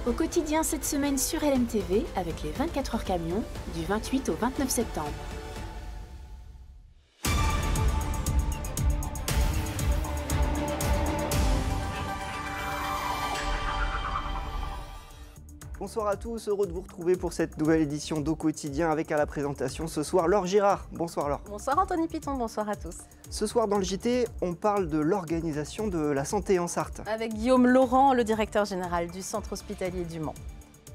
Au quotidien cette semaine sur LMTV avec les 24 heures camions du 28 au 29 septembre. Bonsoir à tous, heureux de vous retrouver pour cette nouvelle édition d'Au Quotidien avec à la présentation ce soir Laure Girard. Bonsoir Laure. Bonsoir Anthony Piton, bonsoir à tous. Ce soir dans le JT, on parle de l'organisation de la santé en Sarthe. Avec Guillaume Laurent, le directeur général du centre hospitalier du Mans.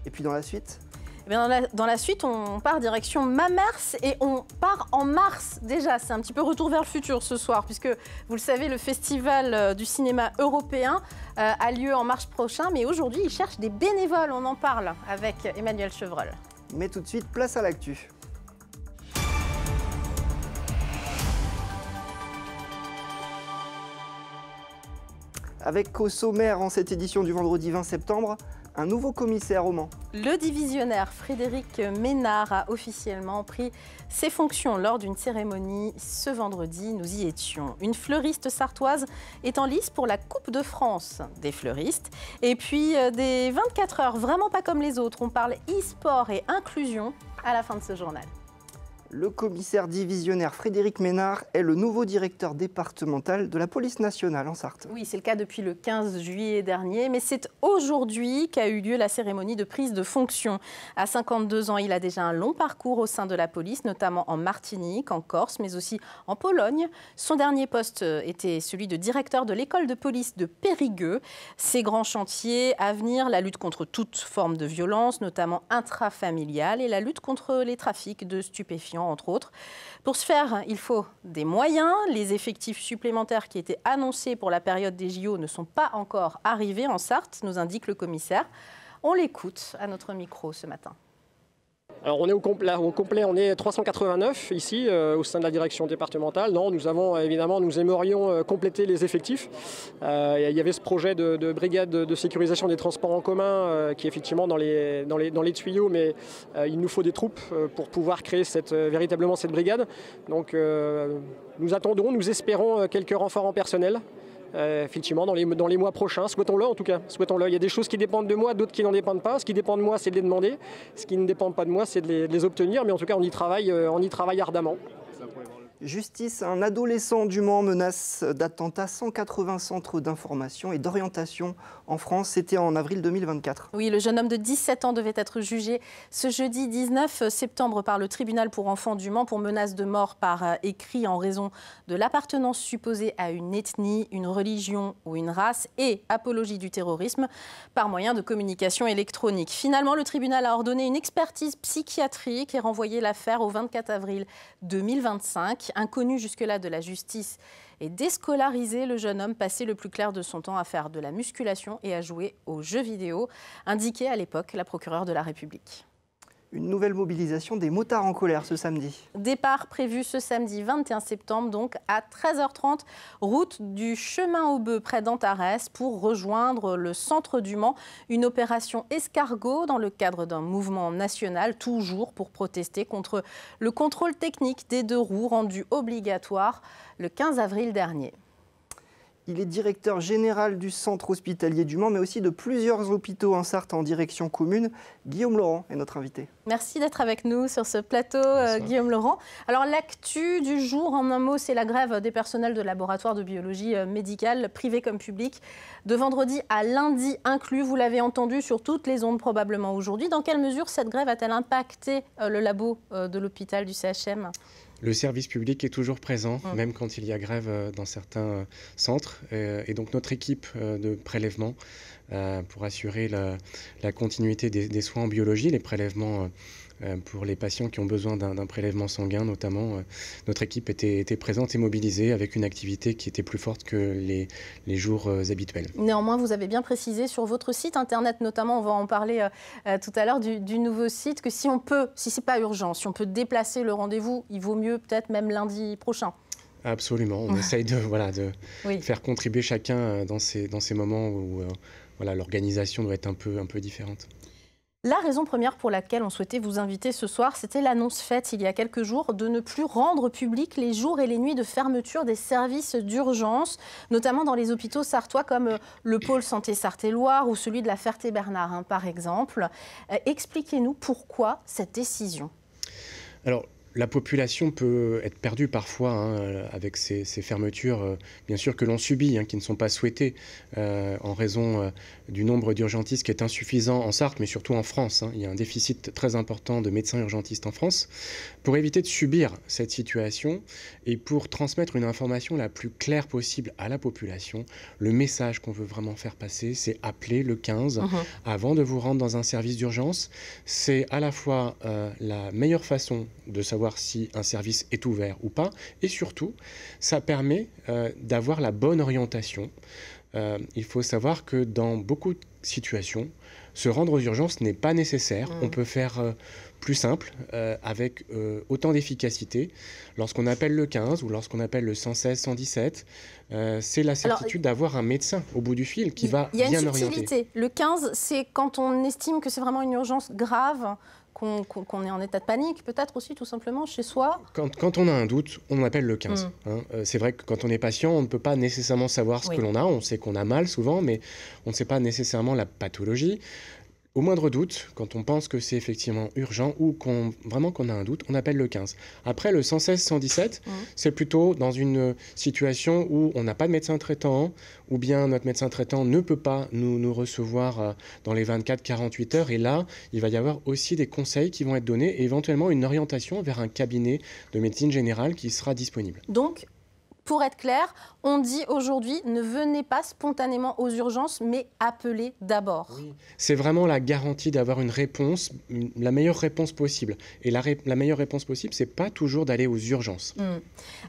Et puis dans la suite ? Eh bien dans la suite, on part direction Mamers et on part en mars déjà. C'est un petit peu retour vers le futur ce soir, puisque vous le savez, le festival du cinéma européen a lieu en mars prochain. Mais aujourd'hui, il cherche des bénévoles. On en parle avec Emmanuel Chevreul. Mais tout de suite, place à l'actu. Avec au sommaire en cette édition du vendredi 20 septembre, un nouveau commissaire au Mans. Le divisionnaire Frédéric Ménard a officiellement pris ses fonctions lors d'une cérémonie ce vendredi. Nous y étions. Une fleuriste sartoise est en lice pour la Coupe de France des fleuristes. Et puis des 24 heures, vraiment pas comme les autres. On parle e-sport et inclusion à la fin de ce journal. Le commissaire divisionnaire Frédéric Ménard est le nouveau directeur départemental de la police nationale en Sarthe. Oui, c'est le cas depuis le 15 juillet dernier, mais c'est aujourd'hui qu'a eu lieu la cérémonie de prise de fonction. À 52 ans, il a déjà un long parcours au sein de la police, notamment en Martinique, en Corse, mais aussi en Pologne. Son dernier poste était celui de directeur de l'école de police de Périgueux. Ses grands chantiers à venir, la lutte contre toute forme de violence, notamment intrafamiliale, et la lutte contre les trafics de stupéfiants, entre autres. Pour ce faire, il faut des moyens. Les effectifs supplémentaires qui étaient annoncés pour la période des JO ne sont pas encore arrivés en Sarthe, nous indique le commissaire. On l'écoute à notre micro ce matin. Alors on est au complet, on est 389 ici au sein de la direction départementale. Non, nous aimerions compléter les effectifs. Il y avait ce projet de brigade de sécurisation des transports en commun qui est effectivement dans les tuyaux, mais il nous faut des troupes pour pouvoir créer véritablement cette brigade. Donc nous espérons quelques renforts en personnel. Effectivement, dans les mois prochains, souhaitons-le en tout cas, souhaitons-le. Il y a des choses qui dépendent de moi, d'autres qui n'en dépendent pas. Ce qui dépend de moi, c'est de les demander. Ce qui ne dépend pas de moi, c'est de les obtenir. Mais en tout cas, on y travaille ardemment. Justice, un adolescent du Mans menace d'attentat 180 centres d'information et d'orientation en France. C'était en avril 2024. Oui, le jeune homme de 17 ans devait être jugé ce jeudi 19 septembre par le tribunal pour enfants du Mans pour menace de mort par écrit en raison de l'appartenance supposée à une ethnie, une religion ou une race et apologie du terrorisme par moyen de communication électronique. Finalement, le tribunal a ordonné une expertise psychiatrique et renvoyé l'affaire au 24 avril 2025. Inconnu jusque-là de la justice et déscolarisé, le jeune homme passait le plus clair de son temps à faire de la musculation et à jouer aux jeux vidéo, indiquait à l'époque la procureure de la République. Une nouvelle mobilisation des motards en colère ce samedi. Départ prévu ce samedi 21 septembre, donc à 13h30, route du Chemin aux Bœufs près d'Antares pour rejoindre le centre du Mans. Une opération escargot dans le cadre d'un mouvement national, toujours pour protester contre le contrôle technique des deux roues rendu obligatoire le 15 avril dernier. Il est directeur général du centre hospitalier du Mans, mais aussi de plusieurs hôpitaux en Sarthe en direction commune. Guillaume Laurent est notre invité. Merci d'être avec nous sur ce plateau, Guillaume Laurent. Alors l'actu du jour, en un mot, c'est la grève des personnels de laboratoires de biologie médicale, privés comme publics, de vendredi à lundi inclus. Vous l'avez entendu sur toutes les ondes probablement aujourd'hui. Dans quelle mesure cette grève a-t-elle impacté le labo de l'hôpital du CHM ? Le service public est toujours présent, même quand il y a grève dans certains centres. Et donc notre équipe de prélèvement, pour assurer la continuité des soins en biologie, les prélèvements pour les patients qui ont besoin d'un prélèvement sanguin notamment, notre équipe était présente et mobilisée avec une activité qui était plus forte que les jours habituels. Néanmoins, vous avez bien précisé sur votre site internet notamment, on va en parler tout à l'heure du nouveau site, que si c'est pas urgent, si on peut déplacer le rendez-vous, il vaut mieux peut-être même lundi prochain. Absolument, on essaye de faire contribuer chacun dans ces moments où l'organisation doit être un peu différente. La raison première pour laquelle on souhaitait vous inviter ce soir, c'était l'annonce faite il y a quelques jours de ne plus rendre public les jours et les nuits de fermeture des services d'urgence, notamment dans les hôpitaux sartois comme le pôle santé Sarthe-et-Loire ou celui de la Ferté-Bernard, hein, par exemple. Expliquez-nous pourquoi cette décision. Alors, la population peut être perdue parfois avec ces fermetures, bien sûr, que l'on subit, qui ne sont pas souhaitées en raison du nombre d'urgentistes qui est insuffisant en Sarthe, mais surtout en France. Il y a un déficit très important de médecins urgentistes en France. Pour éviter de subir cette situation et pour transmettre une information la plus claire possible à la population, le message qu'on veut vraiment faire passer, c'est appeler le 15 avant de vous rendre dans un service d'urgence. C'est à la fois la meilleure façon de savoir si un service est ouvert ou pas, et surtout, ça permet d'avoir la bonne orientation. Il faut savoir que dans beaucoup de situations, se rendre aux urgences n'est pas nécessaire. On peut faire plus simple, avec autant d'efficacité. Lorsqu'on appelle le 15 ou lorsqu'on appelle le 116, 117, c'est la certitude d'avoir un médecin au bout du fil qui va bien orienter. Il y a une subtilité. Le 15, c'est quand on estime que c'est vraiment une urgence grave, qu'on est en état de panique, peut-être aussi tout simplement chez soi. Quand on a un doute, on appelle le 15. C'est vrai que quand on est patient, on ne peut pas nécessairement savoir ce que l'on a. On sait qu'on a mal souvent, mais on ne sait pas nécessairement la pathologie. Au moindre doute, quand on pense que c'est effectivement urgent ou vraiment qu'on a un doute, on appelle le 15. Après, le 116, 117, c'est plutôt dans une situation où on n'a pas de médecin traitant ou bien notre médecin traitant ne peut pas nous recevoir dans les 24-48 heures. Et là, il va y avoir aussi des conseils qui vont être donnés et éventuellement une orientation vers un cabinet de médecine générale qui sera disponible. Donc, pour être clair, on dit aujourd'hui ne venez pas spontanément aux urgences, mais appelez d'abord. Oui. C'est vraiment la garantie d'avoir une réponse, la meilleure réponse possible. Et la meilleure réponse possible, c'est pas toujours d'aller aux urgences.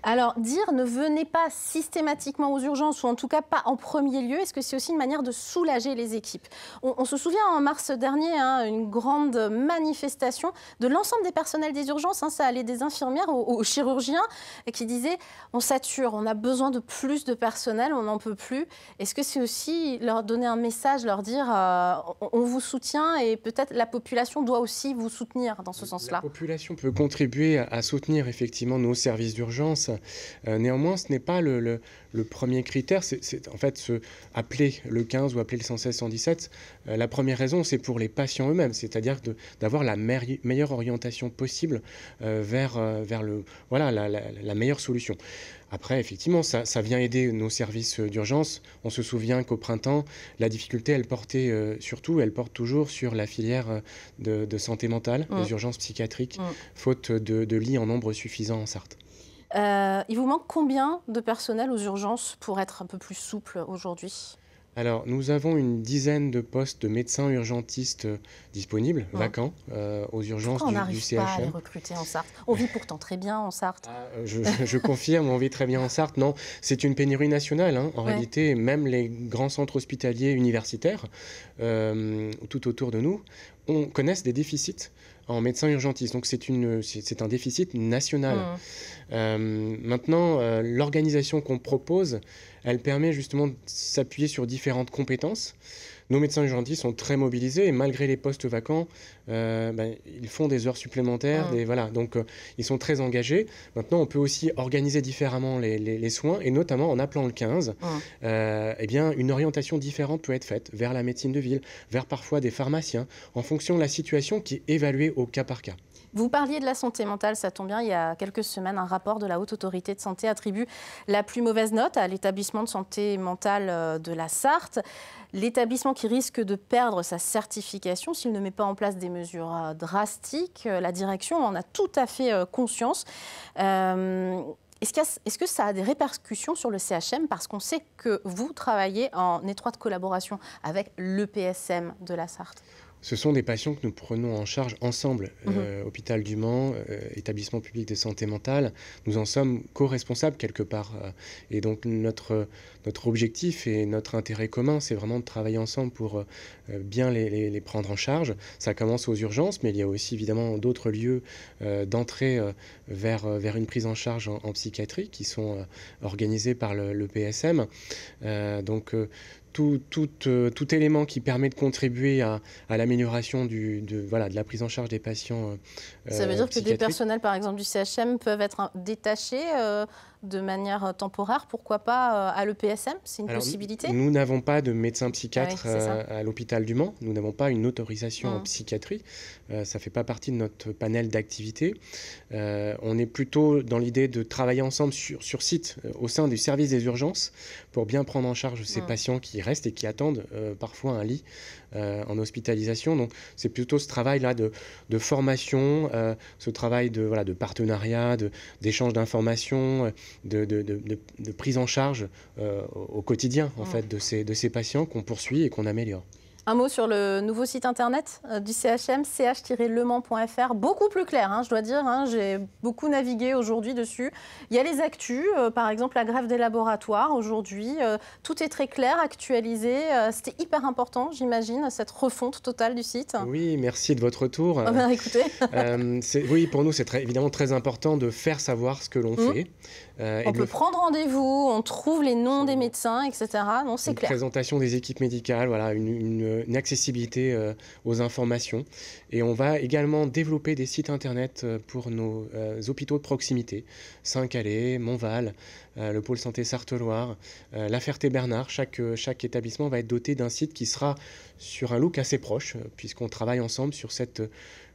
Alors, dire ne venez pas systématiquement aux urgences, ou en tout cas pas en premier lieu, est-ce que c'est aussi une manière de soulager les équipes ? On se souvient en mars dernier, une grande manifestation de l'ensemble des personnels des urgences, ça allait des infirmières aux chirurgiens, qui disaient on sature. On a besoin de plus de personnel, on n'en peut plus. Est-ce que c'est aussi leur donner un message, leur dire on vous soutient et peut-être la population doit aussi vous soutenir dans ce sens-là ? La population peut contribuer à soutenir effectivement nos services d'urgence. Néanmoins, ce n'est pas le premier critère. C'est en fait appeler le 15 ou appeler le 116, 117. La première raison, c'est pour les patients eux-mêmes, c'est-à-dire d'avoir la meilleure orientation possible vers la meilleure solution. Après, effectivement, ça vient aider nos services d'urgence. On se souvient qu'au printemps, la difficulté, elle porte toujours sur la filière de santé mentale, les urgences psychiatriques, faute de lits en nombre suffisant en Sarthe. Il vous manque combien de personnel aux urgences pour être un peu plus souple aujourd'hui ? Alors, nous avons une dizaine de postes de médecins urgentistes disponibles, vacants, aux urgences du CHM. Pourquoi on n'arrive pas à les recruter en Sarthe ? On vit pourtant très bien en Sarthe. Je confirme, on vit très bien en Sarthe. Non, c'est une pénurie nationale. En réalité, même les grands centres hospitaliers universitaires, tout autour de nous, connaissent des déficits en médecins urgentistes. Donc c'est un déficit national. Maintenant, l'organisation qu'on propose, elle permet justement de s'appuyer sur différentes compétences. Nos médecins urgentistes sont très mobilisés et malgré les postes vacants, ils font des heures supplémentaires. Donc ils sont très engagés. Maintenant, on peut aussi organiser différemment les soins et notamment en appelant le 15, une orientation différente peut être faite vers la médecine de ville, vers parfois des pharmaciens, en fonction de la situation qui est évaluée au cas par cas. Vous parliez de la santé mentale, ça tombe bien, il y a quelques semaines, un rapport de la Haute Autorité de Santé attribue la plus mauvaise note à l'établissement de santé mentale de la Sarthe. L'établissement qui risque de perdre sa certification s'il ne met pas en place des mesures drastiques. La direction en a tout à fait conscience. Est-ce que ça a des répercussions sur le CHM ? Parce qu'on sait que vous travaillez en étroite collaboration avec le PSM de la Sarthe. Ce sont des patients que nous prenons en charge ensemble. Hôpital du Mans, établissement public de santé mentale, nous en sommes co-responsables quelque part. Et donc notre objectif et notre intérêt commun, c'est vraiment de travailler ensemble pour bien les prendre en charge. Ça commence aux urgences, mais il y a aussi évidemment d'autres lieux d'entrée vers une prise en charge en psychiatrie qui sont organisés par le PSM. tout élément qui permet de contribuer à l'amélioration de la prise en charge des patients. Ça veut dire que des personnels, par exemple du CHM, peuvent être détachés de manière temporaire, pourquoi pas à l'EPSM? C'est une possibilité? Nous n'avons pas de médecin psychiatre à l'hôpital du Mans. Nous n'avons pas une autorisation en psychiatrie. Ça ne fait pas partie de notre panel d'activités. On est plutôt dans l'idée de travailler ensemble sur site, au sein du service des urgences, pour bien prendre en charge ces patients qui restent et qui attendent parfois un lit en hospitalisation. Donc c'est plutôt ce travail-là de formation, ce travail de partenariat, d'échange d'informations, de prise en charge au quotidien en fait, de ces patients qu'on poursuit et qu'on améliore. Un mot sur le nouveau site internet du CHM, ch-lemans.fr, beaucoup plus clair, je dois dire. J'ai beaucoup navigué aujourd'hui dessus. Il y a les actus, par exemple la grève des laboratoires aujourd'hui. Tout est très clair, actualisé. C'était hyper important, j'imagine, cette refonte totale du site. Oui, merci de votre retour. Écoutez. Oui, pour nous, c'est évidemment très important de faire savoir ce que l'on fait. On peut prendre rendez-vous, on trouve les noms des médecins, etc. Non, c'est clair. Une présentation des équipes médicales, une accessibilité aux informations. Et on va également développer des sites internet pour nos hôpitaux de proximité. Saint-Calais, Montval, le pôle santé Sarthe-Loire, La Ferté-Bernard. Chaque établissement va être doté d'un site qui sera sur un look assez proche, puisqu'on travaille ensemble sur cette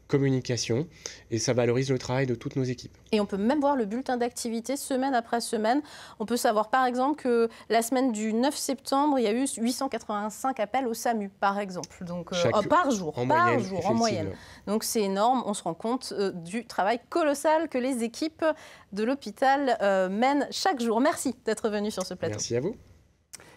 communication et ça valorise le travail de toutes nos équipes. Et on peut même voir le bulletin d'activité semaine après semaine. On peut savoir par exemple que la semaine du 9 septembre, il y a eu 885 appels au SAMU par exemple. Donc par jour, en moyenne. Donc c'est énorme, on se rend compte du travail colossal que les équipes de l'hôpital mènent chaque jour. Merci d'être venu sur ce plateau. Merci à vous.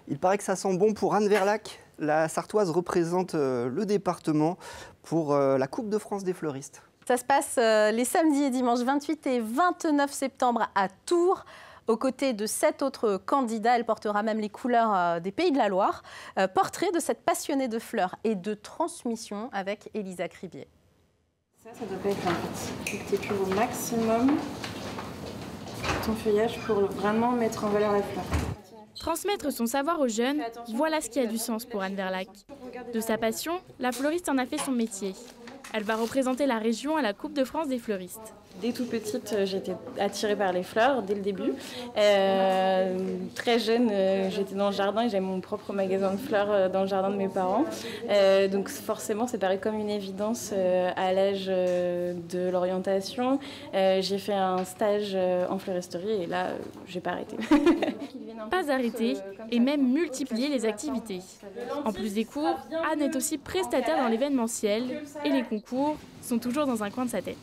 Il paraît que ça sent bon pour Anne Verlac. La Sarthoise représente le département pour la Coupe de France des fleuristes. Ça se passe les samedis et dimanches 28 et 29 septembre à Tours. Aux côtés de 7 autres candidats, elle portera même les couleurs des Pays de la Loire. Portrait de cette passionnée de fleurs et de transmission avec Elisa Cribier. Ça doit pas être un petit. Il faut que tu épures au maximum ton feuillage pour vraiment mettre en valeur la fleur. Transmettre son savoir aux jeunes, voilà ce qui a du sens pour Anne Verlac. De sa passion, la fleuriste en a fait son métier. Elle va représenter la région à la Coupe de France des fleuristes. Dès toute petite, j'étais attirée par les fleurs, dès le début. Très jeune, j'étais dans le jardin et j'avais mon propre magasin de fleurs dans le jardin de mes parents. Donc forcément, c'est paru comme une évidence à l'âge de l'orientation. J'ai fait un stage en fleuristerie et là, j'ai pas arrêté. Pas arrêter et même multiplier les activités. En plus des cours, Anne est aussi prestataire dans l'événementiel et les concours sont toujours dans un coin de sa tête.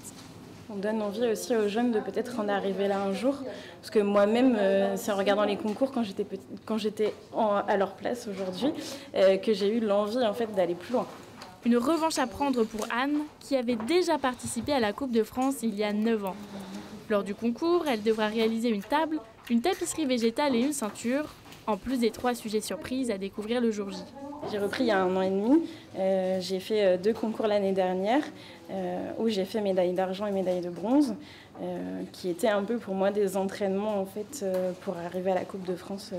On donne envie aussi aux jeunes de peut-être en arriver là un jour. Parce que moi-même, c'est en regardant les concours quand j'étais à leur place aujourd'hui, que j'ai eu l'envie en fait, d'aller plus loin. Une revanche à prendre pour Anne, qui avait déjà participé à la Coupe de France il y a 9 ans. Lors du concours, elle devra réaliser une table, une tapisserie végétale et une ceinture, en plus des 3 sujets surprises à découvrir le jour J. J'ai repris il y a 1 an et demi. J'ai fait 2 concours l'année dernière où j'ai fait médaille d'argent et médaille de bronze, qui étaient un peu pour moi des entraînements en fait, pour arriver à la Coupe de France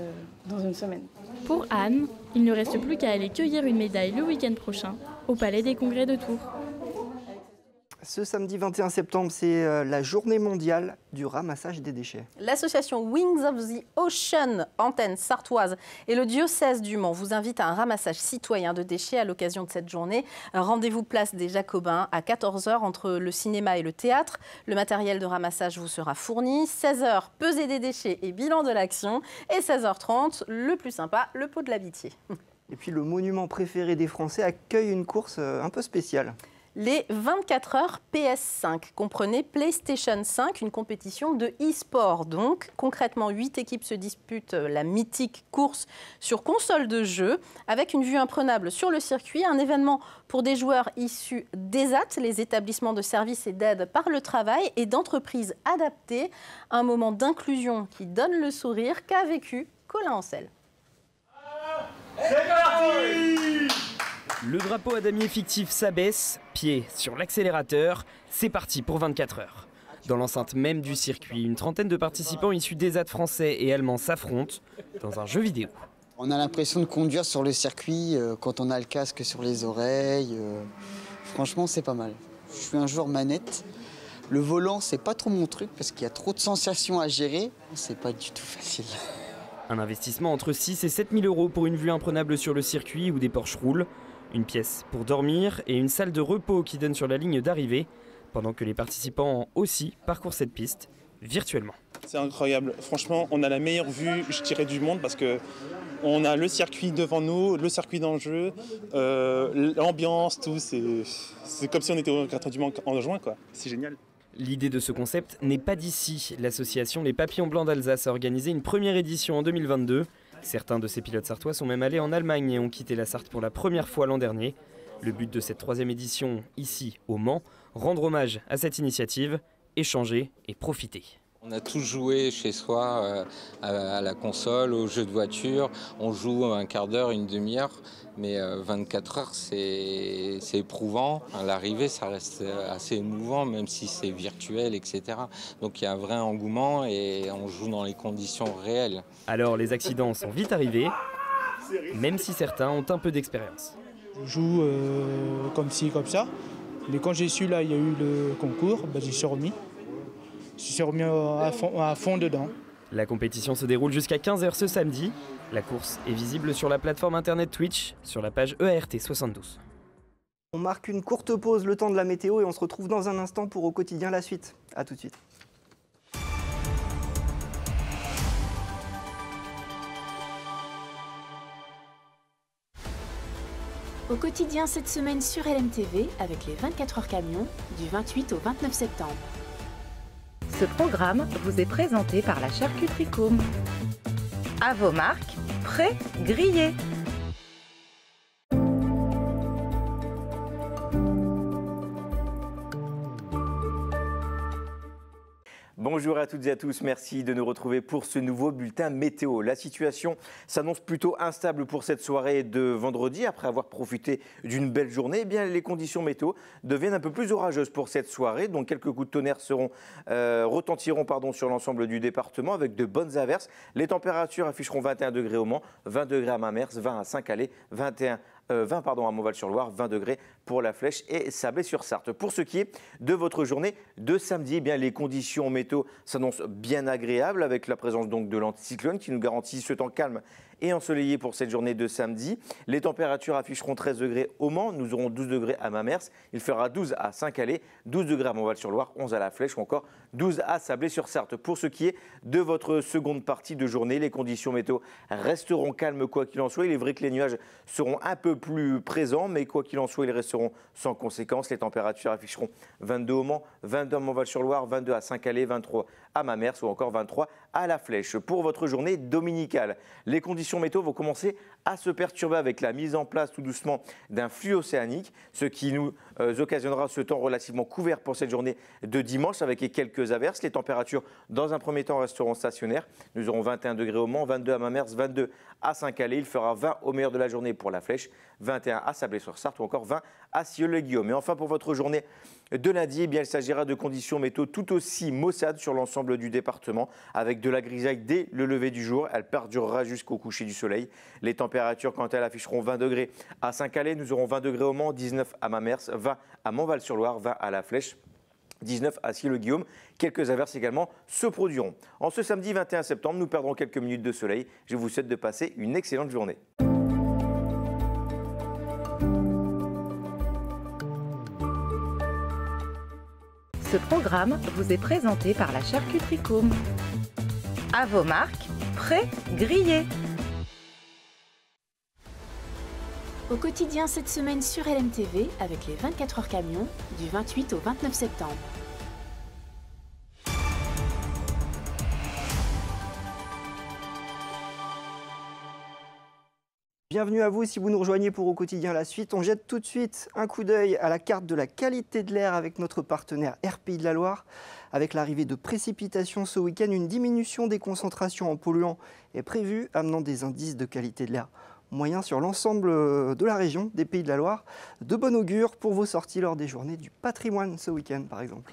dans une semaine. Pour Anne, il ne reste plus qu'à aller cueillir une médaille le week-end prochain au Palais des Congrès de Tours. Ce samedi 21 septembre, c'est la journée mondiale du ramassage des déchets. L'association Wings of the Ocean, antenne sartoise, et le diocèse du Mans vous invitent à un ramassage citoyen de déchets à l'occasion de cette journée. Rendez-vous place des Jacobins à 14h entre le cinéma et le théâtre. Le matériel de ramassage vous sera fourni. 16h, pesée des déchets et bilan de l'action. Et 16h30, le plus sympa, le pot de l'amitié. Et puis le monument préféré des Français accueille une course un peu spéciale. Les 24 heures PS5 comprenaient PlayStation 5, une compétition de e-sport. Donc, concrètement, 8 équipes se disputent la mythique course sur console de jeu, avec une vue imprenable sur le circuit, un événement pour des joueurs issus d'ESAT, les établissements de services et d'aide par le travail, et d'entreprises adaptées, un moment d'inclusion qui donne le sourire qu'a vécu Colin Ancel. C'est parti! Le drapeau à damier fictif s'abaisse, pied sur l'accélérateur, c'est parti pour 24 heures. Dans l'enceinte même du circuit, une trentaine de participants issus d'ESAT français et allemands s'affrontent dans un jeu vidéo. On a l'impression de conduire sur le circuit quand on a le casque sur les oreilles. Franchement, c'est pas mal. Je suis un joueur manette. Le volant, c'est pas trop mon truc parce qu'il y a trop de sensations à gérer. C'est pas du tout facile. Un investissement entre 6 et 7 000 euros pour une vue imprenable sur le circuit où des Porsche roulent. Une pièce pour dormir et une salle de repos qui donne sur la ligne d'arrivée, pendant que les participants aussi parcourent cette piste virtuellement. C'est incroyable. Franchement, on a la meilleure vue, je dirais, du monde parce qu'on a le circuit devant nous, le circuit d'enjeu, l'ambiance, tout. C'est comme si on était au Grand Prix du Mans en juin, quoi. C'est génial. L'idée de ce concept n'est pas d'ici. L'association Les Papillons Blancs d'Alsace a organisé une première édition en 2022. Certains de ces pilotes sartois sont même allés en Allemagne et ont quitté la Sarthe pour la première fois l'an dernier. Le but de cette 3e édition, ici au Mans, rendre hommage à cette initiative, échanger et profiter. On a tous joué chez soi à la console, aux jeux de voiture. On joue un quart d'heure, une demi-heure, mais 24 heures, c'est éprouvant. À l'arrivée, ça reste assez émouvant, même si c'est virtuel, etc. Donc il y a un vrai engouement et on joue dans les conditions réelles. Alors les accidents sont vite arrivés, même si certains ont un peu d'expérience. Je joue comme ci, comme ça. Mais quand j'ai su là, il y a eu le concours, j'y suis remis. Je suis remis à fond dedans. La compétition se déroule jusqu'à 15h ce samedi. La course est visible sur la plateforme internet Twitch, sur la page EART72. On marque une courte pause, le temps de la météo, et on se retrouve dans un instant pour Au quotidien la suite. A tout de suite. Au quotidien cette semaine sur LMTV avec les 24 heures camions du 28 au 29 septembre. Ce programme vous est présenté par la charcuterie Côme. À vos marques, prêts, grillés. Bonjour à toutes et à tous, merci de nous retrouver pour ce nouveau bulletin météo. La situation s'annonce plutôt instable pour cette soirée de vendredi. Après avoir profité d'une belle journée, eh bien, les conditions météo deviennent un peu plus orageuses pour cette soirée. Donc quelques coups de tonnerre retentiront sur l'ensemble du département avec de bonnes averses. Les températures afficheront 21 degrés au Mans, 20 degrés à Mamers, 20 à Saint-Calais, 20 à Montval-sur-Loire, 20 degrés pour La Flèche et Sablé-sur-Sarthe. Pour ce qui est de votre journée de samedi, eh bien, les conditions météo s'annoncent bien agréables avec la présence donc de l'anticyclone qui nous garantit ce temps calme et ensoleillé pour cette journée de samedi. Les températures afficheront 13 degrés au Mans, nous aurons 12 degrés à Mamers, il fera 12 à Saint-Calais, 12 degrés à Montval-sur-Loire, 11 à La Flèche ou encore 12 à Sablé-sur-Sarthe. Pour ce qui est de votre seconde partie de journée, les conditions météo resteront calmes quoi qu'il en soit. Il est vrai que les nuages seront un peu plus présents, mais quoi qu'il en soit, ils resteront sans conséquence. Les températures afficheront 22 au Mans, 22 à Montval-sur-Loire, 22 à Saint-Calais, 23 à Mamers ou encore 23 à La Flèche. Pour votre journée dominicale, les conditions météo vont commencer à se perturber avec la mise en place tout doucement d'un flux océanique, ce qui nous occasionnera ce temps relativement couvert pour cette journée de dimanche avec quelques averses. Les températures dans un premier temps resteront stationnaires. Nous aurons 21 degrés au Mans, 22 à Mamers, 22 à Saint-Calais. Il fera 20 au meilleur de la journée pour La Flèche, 21 à Sablé-sur-Sarthe ou encore 20 à Sieux-le-Guillaume. Et enfin pour votre journée de lundi, eh bien, il s'agira de conditions météo tout aussi maussades sur l'ensemble du département avec de la grisaille dès le lever du jour. Elle perdurera jusqu'au coucher du soleil. Les températures, quant à elles, afficheront 20 degrés à Saint-Calais. Nous aurons 20 degrés au Mans, 19 à Mamers, 20 à Montval-sur-Loire, 20 à La Flèche, 19 à Sieux-le-Guillaume. Quelques averses également se produiront. En ce samedi 21 septembre, nous perdrons quelques minutes de soleil. Je vous souhaite de passer une excellente journée. Ce programme vous est présenté par la charcuterie Côme. À vos marques, prêts, grillés. Au quotidien cette semaine sur LMTV avec les 24 heures camions du 28 au 29 septembre. Bienvenue à vous si vous nous rejoignez pour Au quotidien la suite. On jette tout de suite un coup d'œil à la carte de la qualité de l'air avec notre partenaire Air Pays de la Loire. Avec l'arrivée de précipitations ce week-end, une diminution des concentrations en polluants est prévue, amenant des indices de qualité de l'air moyens sur l'ensemble de la région des Pays de la Loire. De bon augure pour vos sorties lors des journées du patrimoine ce week-end par exemple.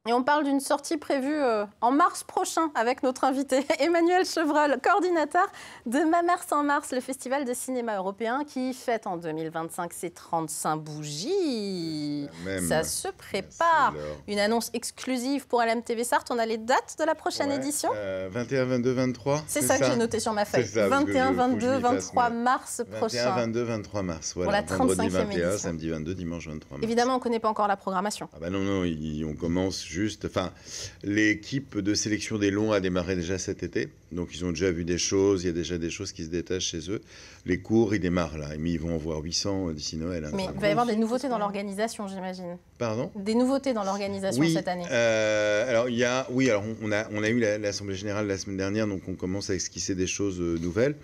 Et on parle d'une sortie prévue en mars prochain avec notre invité Emmanuel Chevreul, coordinateur de Ma Mère sans Mars, le festival de cinéma européen qui fête en 2025 ses 35 bougies. Ça se prépare. Une annonce exclusive pour LMTV Sarthe. On a les dates de la prochaine édition 21, 22, 23. C'est ça que j'ai noté sur ma feuille. 21, 22, 23 mars prochain. 21, 22, 23 mars. Voilà. Pour la 35e vendredi 21, édition. samedi 22, dimanche 23 mars. Évidemment, on ne connaît pas encore la programmation. Ah bah non, on commence juste... Enfin, l'équipe de sélection des longs a démarré déjà cet été. Donc, ils ont déjà vu des choses. Il y a déjà des choses qui se détachent chez eux. Les cours, ils démarrent là. Mais ils vont en voir 800 d'ici Noël. Mais il va y avoir des nouveautés dans l'organisation, j'imagine. Pardon ? Des nouveautés dans l'organisation cette année. Alors, on a eu l'Assemblée Générale la semaine dernière. Donc, on commence à esquisser des choses nouvelles.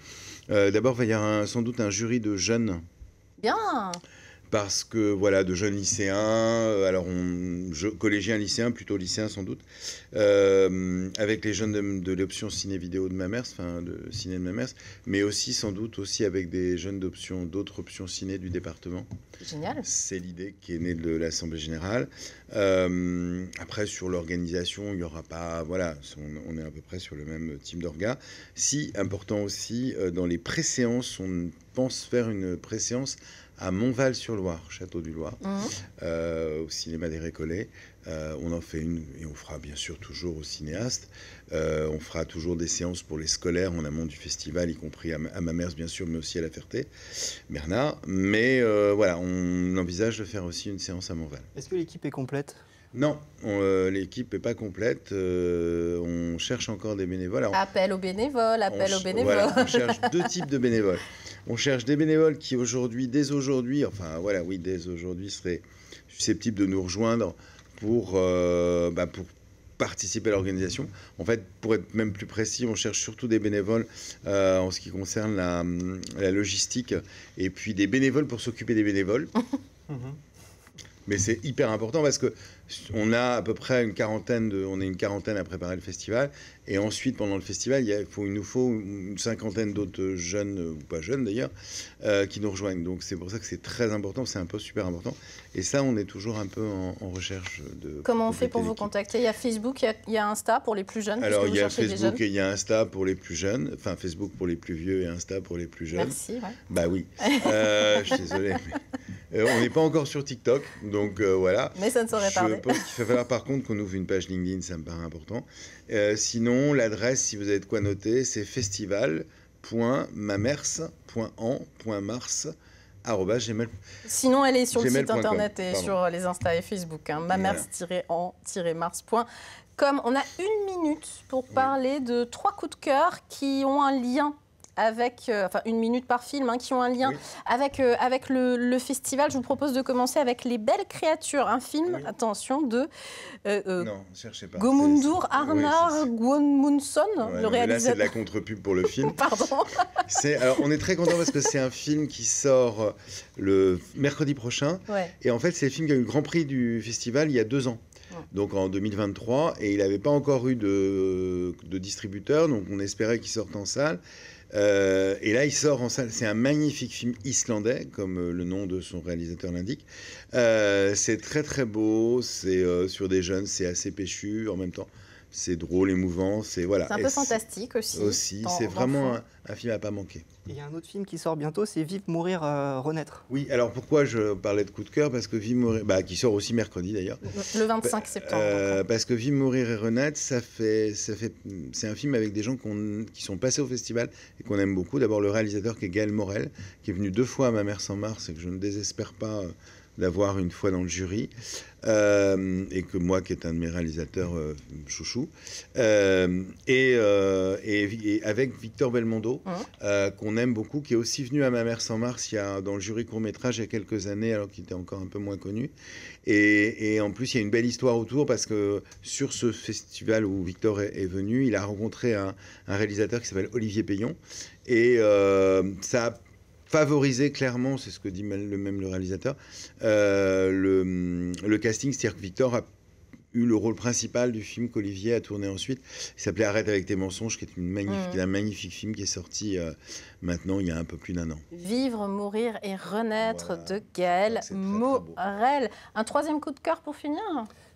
D'abord, il va y avoir sans doute un jury de jeunes. Bien. Parce que, voilà, de jeunes lycéens, collégiens, lycéens, plutôt lycéens sans doute, avec les jeunes de l'option ciné-vidéo de Mamers, enfin de ciné de Mamers, mais aussi sans doute aussi avec des jeunes d'autres options ciné du département. Génial. C'est l'idée qui est née de l'Assemblée Générale. Après, sur l'organisation, il n'y aura pas... Voilà, on est à peu près sur le même type d'orga. Si, important aussi, dans les préséances, on pense faire une préséance à Montval-sur-Loire, Château du Loir, au cinéma des Récollets. On en fait une et on fera bien sûr toujours aux cinéastes. On fera toujours des séances pour les scolaires en amont du festival, y compris à Mamers bien sûr, mais aussi à La Ferté-Bernard. Mais voilà, on envisage de faire aussi une séance à Montval. Est-ce que l'équipe est complète ? Non, l'équipe n'est pas complète. On cherche encore des bénévoles. Alors, appel aux bénévoles, Voilà, on cherche deux types de bénévoles. On cherche des bénévoles qui dès aujourd'hui, seraient susceptibles de nous rejoindre pour participer à l'organisation. En fait, pour être même plus précis, on cherche surtout des bénévoles en ce qui concerne la logistique et puis des bénévoles pour s'occuper des bénévoles. Mais c'est hyper important parce que on a à peu près une quarantaine à préparer le festival. Et ensuite, pendant le festival, il nous faut une cinquantaine d'autres jeunes, ou pas jeunes d'ailleurs, qui nous rejoignent. Donc c'est pour ça que c'est très important, c'est un poste super important. Et ça, on est toujours un peu en recherche de... Comment on fait pour vous contacter ? Il y a Facebook, il y a Insta pour les plus jeunes. Alors il y a Facebook et il y a Insta pour les plus jeunes. Enfin, Facebook pour les plus vieux et Insta pour les plus jeunes. Merci, ouais. Bah oui. Je suis désolé. Mais, on n'est pas encore sur TikTok, donc voilà. Mais ça ne saurait tarder. Je pense qu'il va falloir par contre qu'on ouvre une page LinkedIn, ça me paraît important. Sinon, l'adresse, si vous avez de quoi noter, c'est festival.mamers.en.mars@gmail. Sinon, elle est sur le site internet et sur les Insta et Facebook. mamers-en-mars.com. On a 1 minute pour parler de 3 coups de cœur qui ont un lien avec, 1 minute par film, qui ont un lien avec le festival. Je vous propose de commencer avec Les Belles Créatures, un film, attention, de non, cherchez pas. Gomundur Arnar Guðmundsson, le réalisateur. Là, c'est de la contre-pub pour le film. Pardon. Alors, on est très content parce que c'est un film qui sort le mercredi prochain. Ouais. Et en fait, c'est le film qui a eu le Grand Prix du festival il y a 2 ans. Donc en 2023, et il n'avait pas encore eu de distributeur, donc on espérait qu'il sorte en salle. Et là, il sort en salle. C'est un magnifique film islandais, comme le nom de son réalisateur l'indique. C'est très très beau. C'est sur des jeunes. C'est assez péchu en même temps. C'est drôle, émouvant. C'est un peu fantastique aussi. C'est vraiment un film à pas manquer. Et il y a un autre film qui sort bientôt, c'est Vivre, mourir, renaître. Oui, alors pourquoi je parlais de coup de cœur ? Parce que Vivre, mourir, qui sort aussi mercredi d'ailleurs. Le 25 septembre. Parce que Vivre, mourir et renaître, c'est un film avec des gens qui sont passés au festival et qu'on aime beaucoup. D'abord le réalisateur qui est Gaël Morel, qui est venu 2 fois à Ma Mère sans Mars et que je ne désespère pas d'avoir une fois dans le jury, et que moi, qui est un de mes réalisateurs chouchou, et avec Victor Belmondo, qu'on aime beaucoup, qui est aussi venu à Ma Mère sans Mars dans le jury court-métrage il y a quelques années, alors qu'il était encore un peu moins connu. Et en plus, il y a une belle histoire autour, parce que sur ce festival où Victor est venu, il a rencontré un réalisateur qui s'appelle Olivier Payon, et ça a favoriser clairement, c'est ce que dit le réalisateur, le casting, c'est-à-dire que Victor a eu le rôle principal du film qu'Olivier a tourné ensuite. Il s'appelait Arrête avec tes mensonges, qui est un magnifique film qui est sorti maintenant il y a un peu plus d'1 an. Vivre, mourir et renaître de Gaël Morel. Un 3e coup de cœur pour finir ?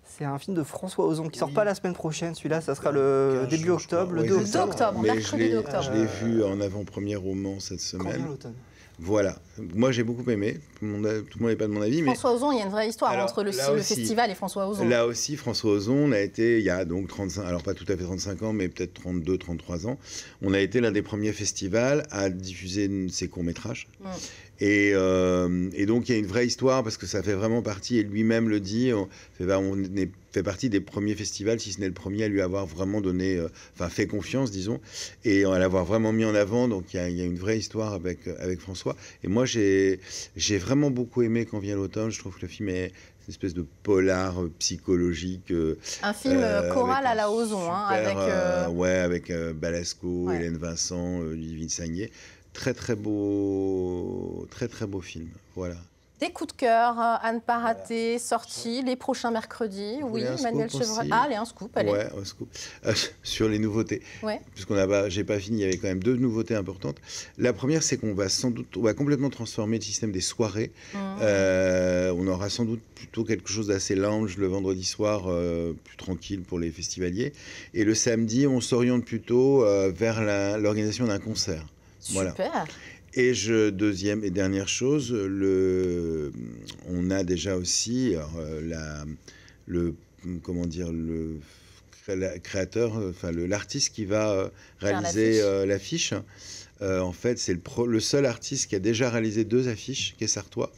C'est un film de François Ozon qui sort pas la semaine prochaine. Celui-là, ça sera le début octobre, le 2 octobre. Mercredi 2 octobre. Je l'ai vu en avant-première au Mans cette semaine. Quand l'automne. Voilà. Moi, j'ai beaucoup aimé. Tout le monde n'est pas de mon avis. François Ozon, il y a une vraie histoire entre le festival et François Ozon. Là aussi, François Ozon, on a été, il y a donc 35, alors pas tout à fait 35 ans, mais peut-être 32, 33 ans. On a été l'un des premiers festivals à diffuser ses courts-métrages. Et donc, il y a une vraie histoire parce que ça fait vraiment partie, et lui-même le dit, on fait partie des premiers festivals, si ce n'est le premier, à lui avoir vraiment donné, fait confiance, disons, et à l'avoir vraiment mis en avant. Donc, il y a une vraie histoire avec François. Et moi, j'ai vraiment beaucoup aimé Quand vient l'automne. Je trouve que le film est une espèce de polar psychologique. Un film choral à la Ozon, avec Balasco, Hélène Vincent, Ludivine Sagné. Très très beau film, voilà. Des coups de cœur à ne pas rater, sortis les prochains mercredis. Oui, Emmanuel Chevreul. Ah, allez, un scoop, allez. Ouais, un scoop. Sur les nouveautés. Ouais. J'ai pas fini, il y avait quand même 2 nouveautés importantes. La première, c'est qu'on va complètement transformer le système des soirées. On aura sans doute plutôt quelque chose d'assez lounge le vendredi soir, plus tranquille pour les festivaliers. Et le samedi, on s'oriente plutôt vers l'organisation d'un concert. Super. Voilà. Et deuxième et dernière chose, on a déjà aussi le créateur, l'artiste qui va réaliser l'affiche. En fait, c'est le seul artiste qui a déjà réalisé 2 affiches, qui est sartois.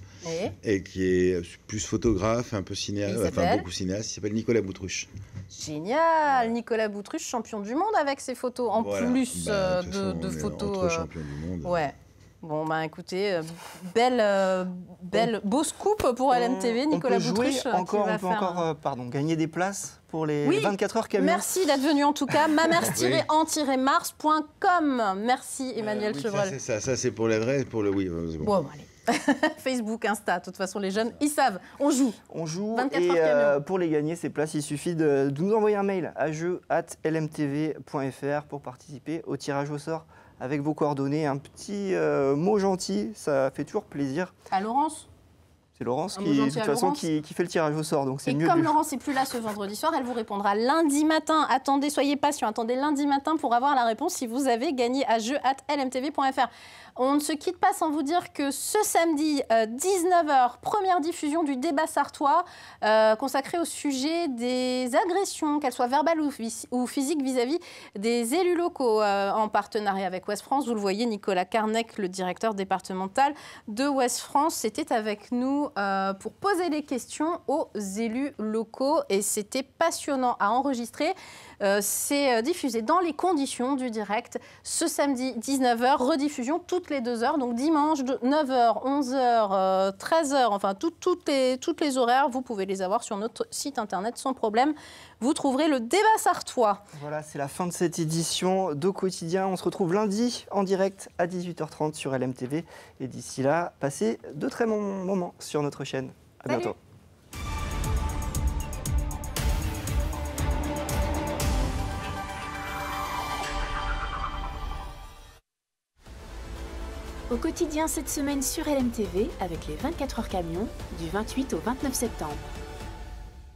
Et qui est plus photographe, un peu cinéaste, beaucoup cinéaste. Il s'appelle Nicolas Boutruche. Génial, Nicolas Boutruche, champion du monde avec ses photos, en plus de photos. Entre champions du monde. Ouais. Bon, écoutez, beau scoop pour LMTV, Nicolas Boutruche. On peut encore gagner des places pour les 24 heures camion. Merci d'être venu en tout cas. mamers-en-mars.com. Merci Emmanuel Chevreul. Ça c'est pour les vrais, pour le oui. Bon, allez. Facebook, Insta, de toute façon les jeunes, ils savent, on joue. 24 heures pour les gagner ces places, il suffit de nous envoyer un mail à jeu@lmtv.fr pour participer au tirage au sort avec vos coordonnées, un petit mot gentil, ça fait toujours plaisir. À Laurence ? C'est Laurence qui fait le tirage au sort, donc c'est mieux. Et comme Laurence n'est plus là ce vendredi soir, elle vous répondra lundi matin. Attendez, soyez patients, attendez lundi matin pour avoir la réponse si vous avez gagné à jeu@lmtv.fr. On ne se quitte pas sans vous dire que ce samedi, 19h, première diffusion du débat sartois consacré au sujet des agressions, qu'elles soient verbales ou physiques vis-à-vis des élus locaux en partenariat avec Ouest France. Vous le voyez, Nicolas Carnec, le directeur départemental de Ouest France, était avec nous pour poser les questions aux élus locaux et c'était passionnant à enregistrer. C'est diffusé dans les conditions du direct ce samedi 19h, rediffusion toutes les 2 heures, donc dimanche de 9h, 11h, 13h, enfin toutes les horaires, vous pouvez les avoir sur notre site internet sans problème. Vous trouverez le débat sartois. Voilà, c'est la fin de cette édition d'Au Quotidien. On se retrouve lundi en direct à 18h30 sur LMTV. Et d'ici là, passez de très bons moments sur notre chaîne. À bientôt. Au quotidien cette semaine sur LMTV avec les 24 heures camions du 28 au 29 septembre.